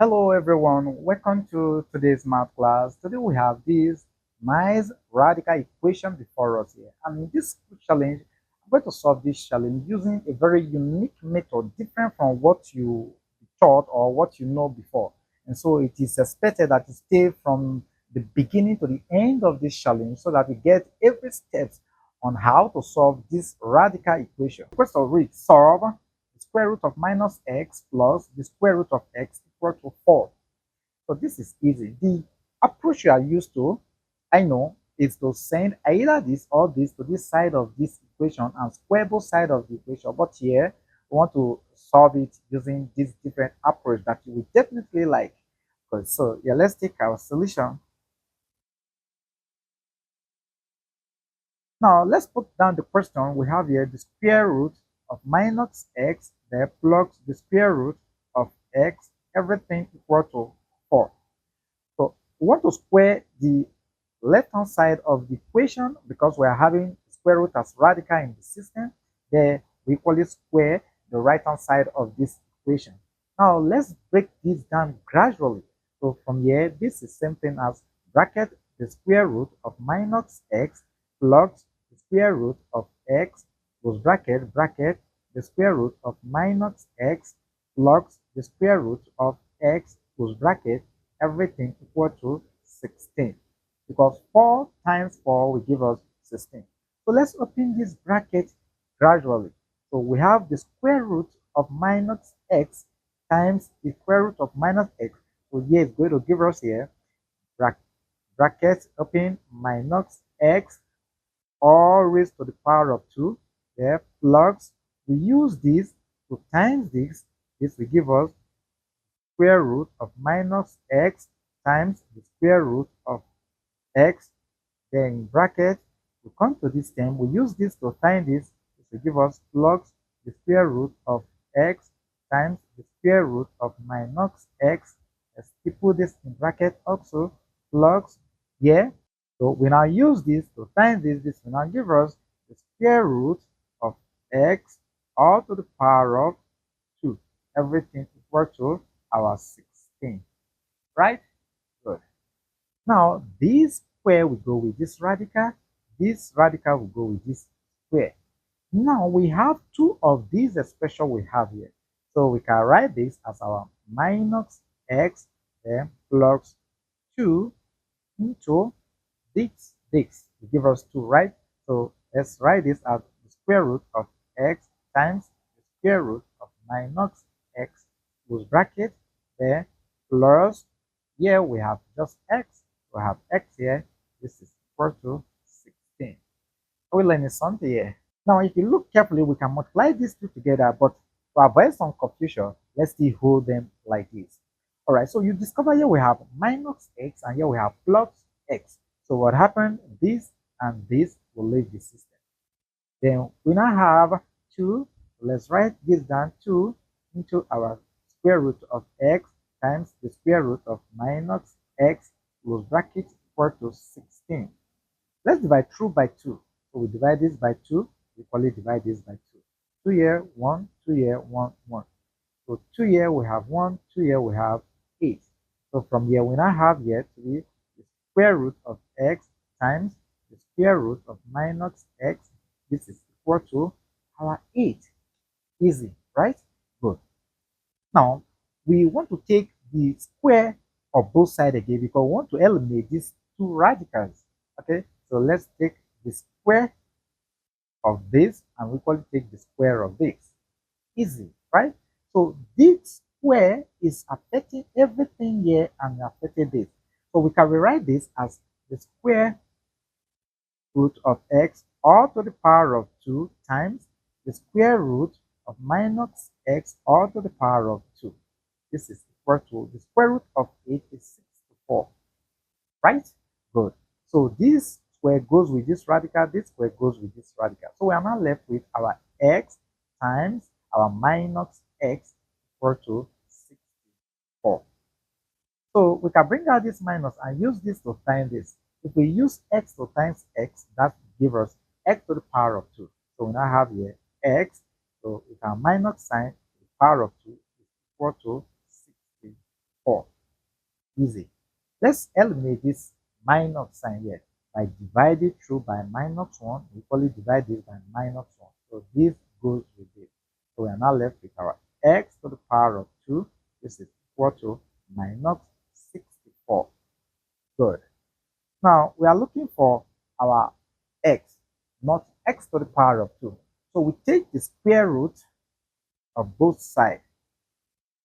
Hello everyone, welcome to today's math class. Today we have this nice radical equation before us here. And in this challenge, I'm going to solve this challenge using a very unique method different from what you taught or what you know before. And so it is expected that you stay from the beginning to the end of this challenge so that we get every step on how to solve this radical equation. First of all, solve the square root of minus x plus the square root of x equal to 4. So this is easy. The approach you are used to, I know, is to send either this or this to this side of this equation and square both sides of the equation. But here, we want to solve it using this different approach that you will definitely like. Okay, so yeah, let's take our solution. Now let's put down the question we have here, the square root of minus x, there plus the square root of x, everything equal to 4. So we want to square the left-hand side of the equation because we are having square root as radical in the system. There we equally square the right-hand side of this equation. Now let's break this down gradually. So from here, this is same thing as bracket the square root of minus x plus the square root of x close bracket the square root of minus x plus the square root of x close bracket everything equal to 16 because 4 times 4 will give us 16. So let's open this bracket gradually. So we have the square root of minus x times the square root of minus x. So here is going to give us here bracket open minus x all raised to the power of 2. There plus we use this to times this. This will give us square root of minus x times the square root of x. Then in bracket, we come to this term, we use this to find this. This will give us plus the square root of x times the square root of minus x. Let's put this in bracket also, plus here. So we now use this to find this. This will now give us the square root of x all to the power of 2. Everything equal to our 16. Right? Good. Now, this square will go with this radical will go with this square. Now, we have two of these expressions we have here. So we can write this as our minus x then plus 2 into this will give us 2, right? So let's write this as the square root of x times the square root of minus x close bracket there plus here we have just x. We have x here. This is equal to 16. Are we learning something here? Now, if you look carefully, we can multiply these two together, but to avoid some confusion, let's still hold them like this. All right, so you discover here we have minus x and here we have plus x. So what happened? This and this will leave the system. Then we now have 2. Let's write this down, 2 into our square root of x times the square root of minus x close bracket equal to 16. Let's divide through by 2. So we divide this by 2, equally divide this by 2. 2 here, 1, 2 here, 1, 1. So 2 here we have 1, 2 here we have 8. So from here we now have here to be the square root of x times the square root of minus x. This is equal to our 8. Easy, right? Good. Now, we want to take the square of both sides again because we want to eliminate these two radicals. Okay, so let's take the square of this and we equally take the square of this. Easy, right? So this square is affecting everything here and affecting this. So we can rewrite this as the square root of x all to the power of 2 times the square root of minus x all to the power of 2. This is equal to the square root of 8 is 64. Right? Good. So this square goes with this radical, this square goes with this radical. So we are now left with our x times our minus x equal to 64. So we can bring out this minus and use this to find this. If we use x to times x, that gives us x to the power of 2. So we now have here x. So we can minus sign the power of 2 is equal to 64. easy. Let's eliminate this minus sign here by dividing through by minus 1. We equally divide this by minus 1. So this goes with this. So we are now left with our x to the power of 2. This is equal to minus 64. Good. Now we are looking for our x, not x to the power of 2. So we take the square root of both sides.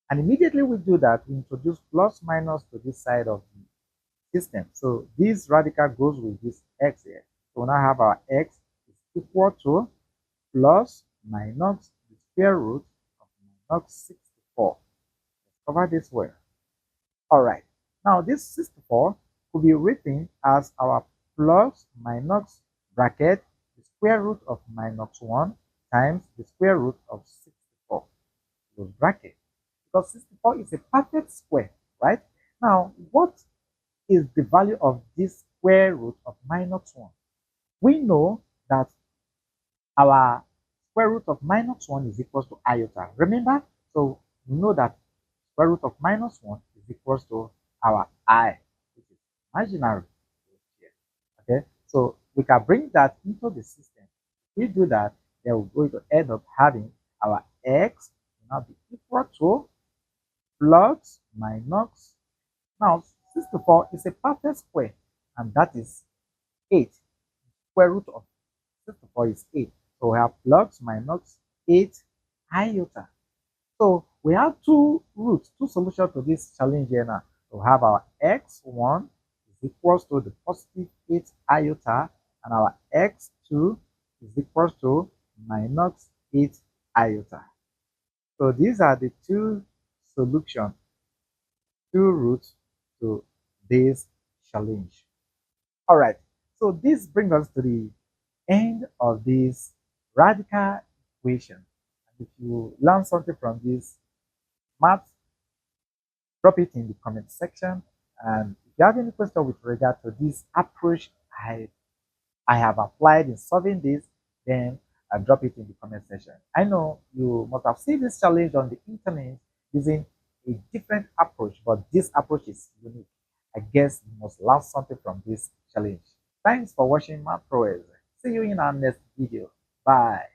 And immediately we do that, we introduce plus minus to this side of the system. So this radical goes with this x here. So we now have our x is equal to plus minus the square root of minus 64. Let's cover this well. All right. Now this 64 could be written as our plus minus bracket the square root of minus 1 times the square root of 64. Close bracket. Because 64 is a perfect square, right? Now, what is the value of this square root of minus 1? We know that our square root of minus 1 is equal to iota. Remember? So we know that square root of minus 1 is equal to our I, which is imaginary here. Okay, so we can bring that into the system. If we do that, then we're going to end up having our x will now be equal to plus minus. Now, 64 is a perfect square, and that is 8. Square root of 64 is 8. So we have plus minus 8 iota. So we have two roots, two solutions to this challenge here now. So we have our x1 is equals to the positive 8 iota, and our x2 is equals to minus 8 iota. So these are the two solutions, two roots to this challenge. All right, so this brings us to the end of this radical equation. And if you learn something from this math, drop it in the comment section. And if you have any question with regard to this approach I have applied in solving this, then drop it in the comment section. I know you must have seen this challenge on the internet using a different approach, but this approach is unique. I guess you must learn something from this challenge. Thanks for watching my prowess. See you in our next video. Bye.